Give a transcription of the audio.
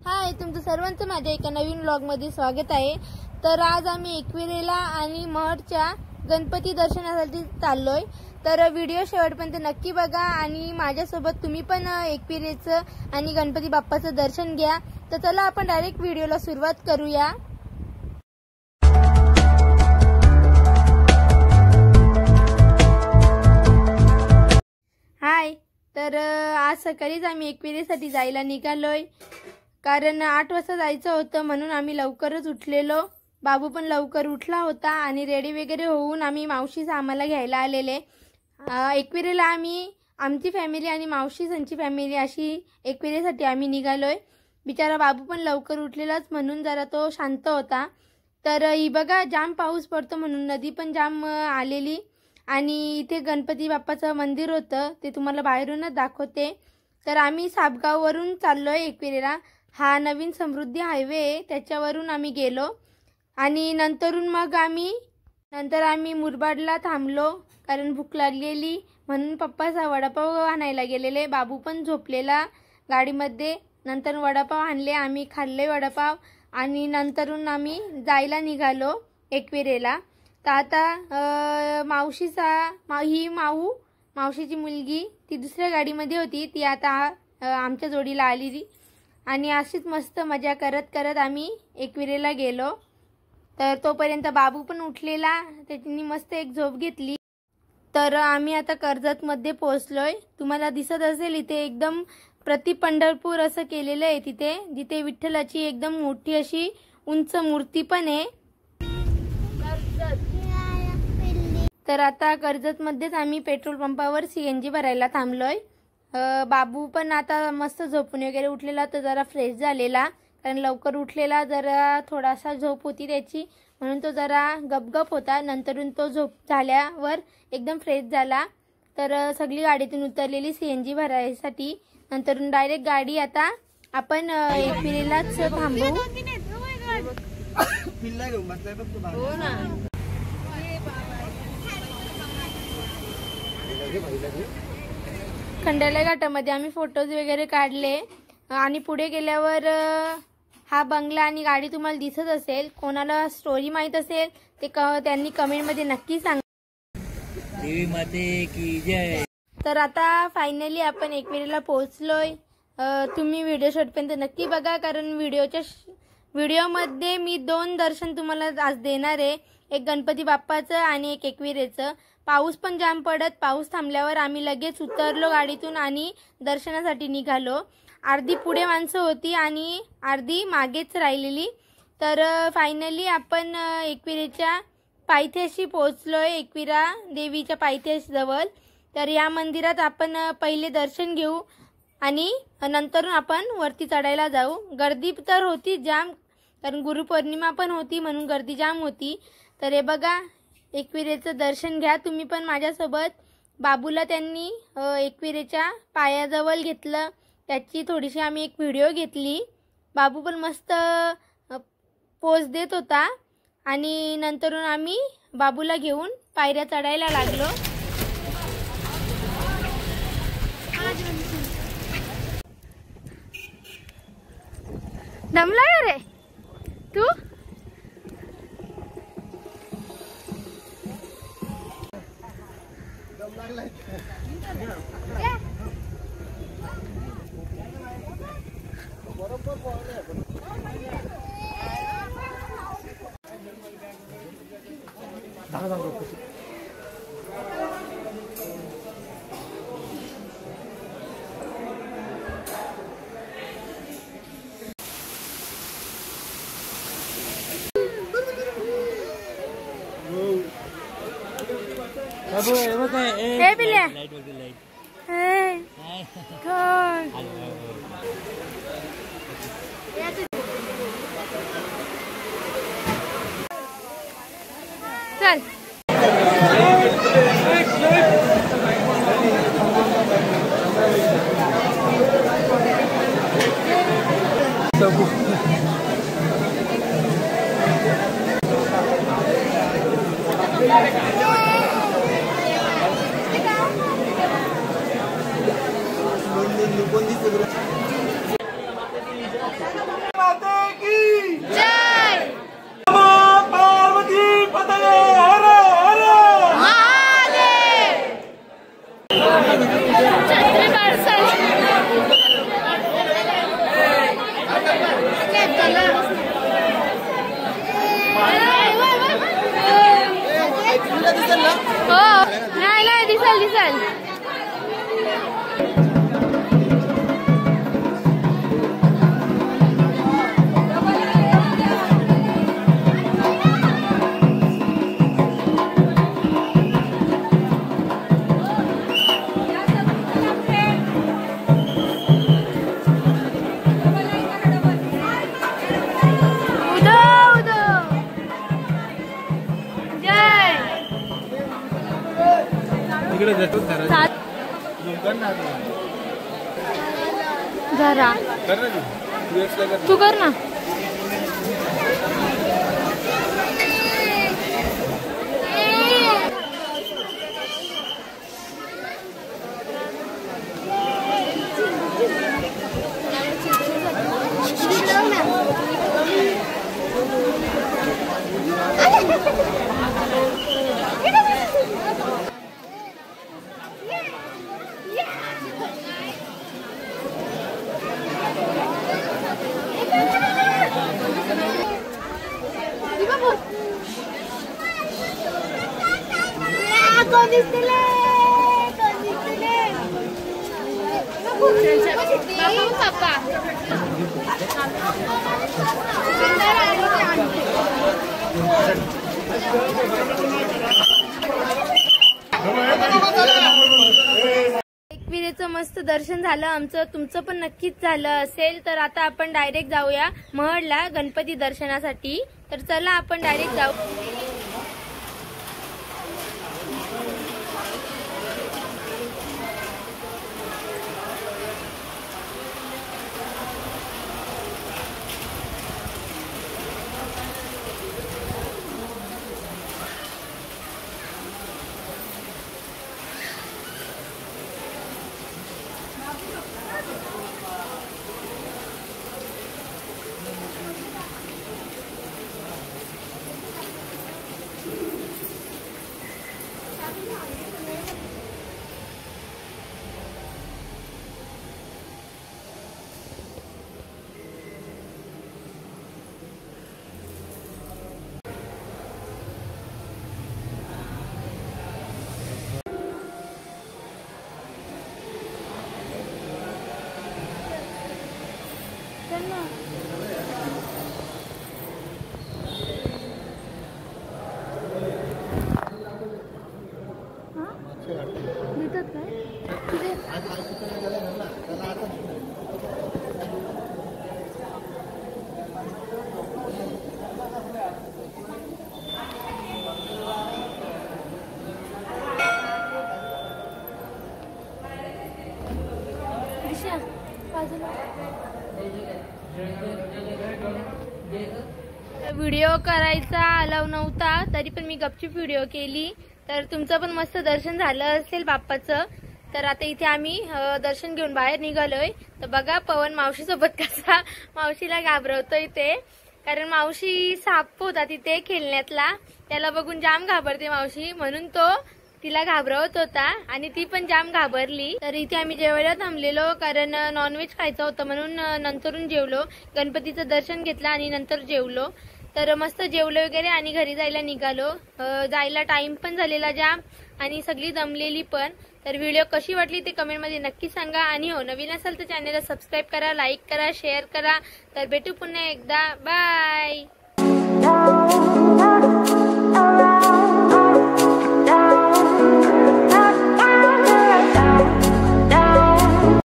हाय, तुमचं सर्वांचं माझ्या एका नवीन व्लॉगमध्ये स्वागत आहे। तर आज आम्ही एकविरेला आणि महडच्या गणपती दर्शनासाठी चाललोय। तर व्हिडिओ शेवटपर्यंत नक्की बघा आणि माझ्यासोबत तुम्ही पण एकविरेचं आणि गणपती बाप्पाचं दर्शन घ्या। तर चला आपण डायरेक्ट व्हिडिओला सुरुवात करूया। हाय, तर आज सकाळीच आम्ही एकविरेसाठी जायला निघालोय, कारण 8 वाजता जायचं होतं म्हणून आम्ही लवकरच उठलेलो। बाबू पण लवकर उठला होता आणि रेडी वगैरे होऊन आम्ही मावशीस आम्हाला घ्यायला आलेले। एकविरेला आम्ही आमची फॅमिली आणि मावशी संची फॅमिली अशी एकविरेसाठी आम्ही निघालोय। बिचारा बाबू पण लवकर उठलेलाच म्हणून जरा तो शांत होता। तर ही बघा, जाम पाऊस पडतो म्हणून नदी पण जाम आलेली आणि इथे गणपती बाप्पाचं मंदिर होतं, ते तुम्हाला बाहेरूनच दाखवते। तर आम्ही सापगाववरून चाललोय एकविरेला। हा नवीन समृद्धी हायवे आहे, त्याच्यावरून आम्ही गेलो आणि नंतर आम्ही मुरबाडला थांबलो, कारण भूक लागलेली म्हणून पप्पाचा वडापाव आणायला गेलेले। बाबू पण झोपलेला गाडीमध्ये। नंतर वडापाव आणले, आम्ही खाल्ले वडापाव आणि नंतरून आम्ही जायला निघालो एकविरेला। तर आता मावशीची मुलगी ती दुसऱ्या गाडीमध्ये होती, ती आता आमच्या जोडीला आलेली आणि अशीच मस्त मजा करत करत आम्ही एकविरेला गेलो। तर तोपर्यंत बाबू पण उठलेला, त्याची मस्त एक झोप घेतली। तर आम्ही आता कर्जतमध्ये पोहोचलोय। तुम्हाला दिसत असेल इथे एकदम प्रति पंढरपूर असं केलेलं आहे, जिथे विठ्ठलाची एकदम मोठी अशी उंच मूर्ती पण आहे। तर आता कर्जतमध्येच आम्ही पेट्रोल पंपावर CNG भरायला थांबलोय। बाबू पण आता मस्त झोपून वगैरे उठलेला, तर जरा फ्रेश झालेला, कारण लवकर उठलेला, जरा थोडासा झोप होती त्याची म्हणून तो जरा गपगप होता। नंतरून तो झोप झाल्यावर एकदम फ्रेश झाला। तर सगळी गाडीतून उतरलेली CNG भरायसाठी। नंतरून डायरेक्ट गाडी आता आपण एकविरेलाच थांबवू। खंडाळा घाटामध्ये आम्ही फोटोज वगैरे काढले आणि पुढे गेल्यावर हा बंगला आणि गाडी तुम्हाला दिसत असेल। कोणाला स्टोरी माहित असेल ते त्यांनी कमेंटमध्ये नक्की सांगा। देवी माते की जय। तर आता फायनली आपण एकविरेला पोहोचलोय। तुम्ही व्हिडिओ शेवटपर्यंत नक्की बघा, कारण व्हिडिओमध्ये मी 2 दर्शन तुम्हाला आज देणार आहे, एक गणपती बाप्पाचं आणि एक एकविरेचं। पाऊस पण जाम पडत, पाऊस थांबल्यावर आम्ही लगेच उतरलो गाडीतून आणि दर्शनासाठी निघालो। अर्धी पुढे माणसं होती आणि अर्धी मागेच राहिलेली। तर फायनली आपण एकविरेच्या पायथ्याशी पोहोचलोय, एकविरा देवीच्या पायथ्याजवळ। तर या मंदिरात आपण पहिले दर्शन घेऊ आणि नंतर आपण वरती चढायला जाऊ। गर्दी तर होती जाम, कारण गुरुपौर्णिमा पण होती म्हणून गर्दी जाम होती। तर हे बघा, एकविरेचं दर्शन घ्या तुम्ही पण माझ्यासोबत। बाबूला त्यांनी एकविरेच्या पायाजवळ घेतलं, त्याची थोडीशी आम्ही एक व्हिडिओ घेतली। बाबू पण मस्त पोज देत होता आणि नंतरून आम्ही बाबूला घेऊन पायऱ्या चढायला लागलो। दमला रे तू? हे बिल्या चल। कोण दिसत नाही दिसल दिसल. जरा तू कर ना. एकविरेचं मस्त दर्शन झालं आमचं. तुमचं पण नक्कीच झालं असेल. तर आता आपण डायरेक्ट जाऊया महडला गणपती दर्शनासाठी. तर चला आपण डायरेक्ट जाऊ. व्हिडिओ करायचा अलाव नव्हता तरी पण मी गपचूप व्हिडिओ केली. तर तुमचं पण मस्त दर्शन झालं असेल बाप्पाचं. तर आता इथे आम्ही दर्शन घेऊन बाहेर निघालोय. तर बघा पवन मावशीसोबत कसा मावशीला घाबरवतोय ते. कारण मावशी साप होता तिथे खेळण्यातला, त्याला बघून जाम घाबरते मावशी, म्हणून तो तिला घाबरवत होता आणि ती पण जाम घाबरली. तर इथे आम्ही जेवायला थांबलेलो कारण नॉनव्हेज खायचं होतं म्हणून नंतरून जेवलो. गणपतीचं दर्शन घेतलं आणि नंतर जेवलो. तर मस्त जेवलो वगैरे आणि घरी जायला निघालो. जायला टाइम पण झालेला जाम आणि सगळी दमलेली पण. तर व्हिडिओ कशी वाटली ते कमेंटमध्ये नक्की सांगा. आणि हो नवीन असाल तर चॅनलला सबस्क्राईब करा, लाईक करा, शेअर करा. तर भेटू पुन्हा एकदा. बाय.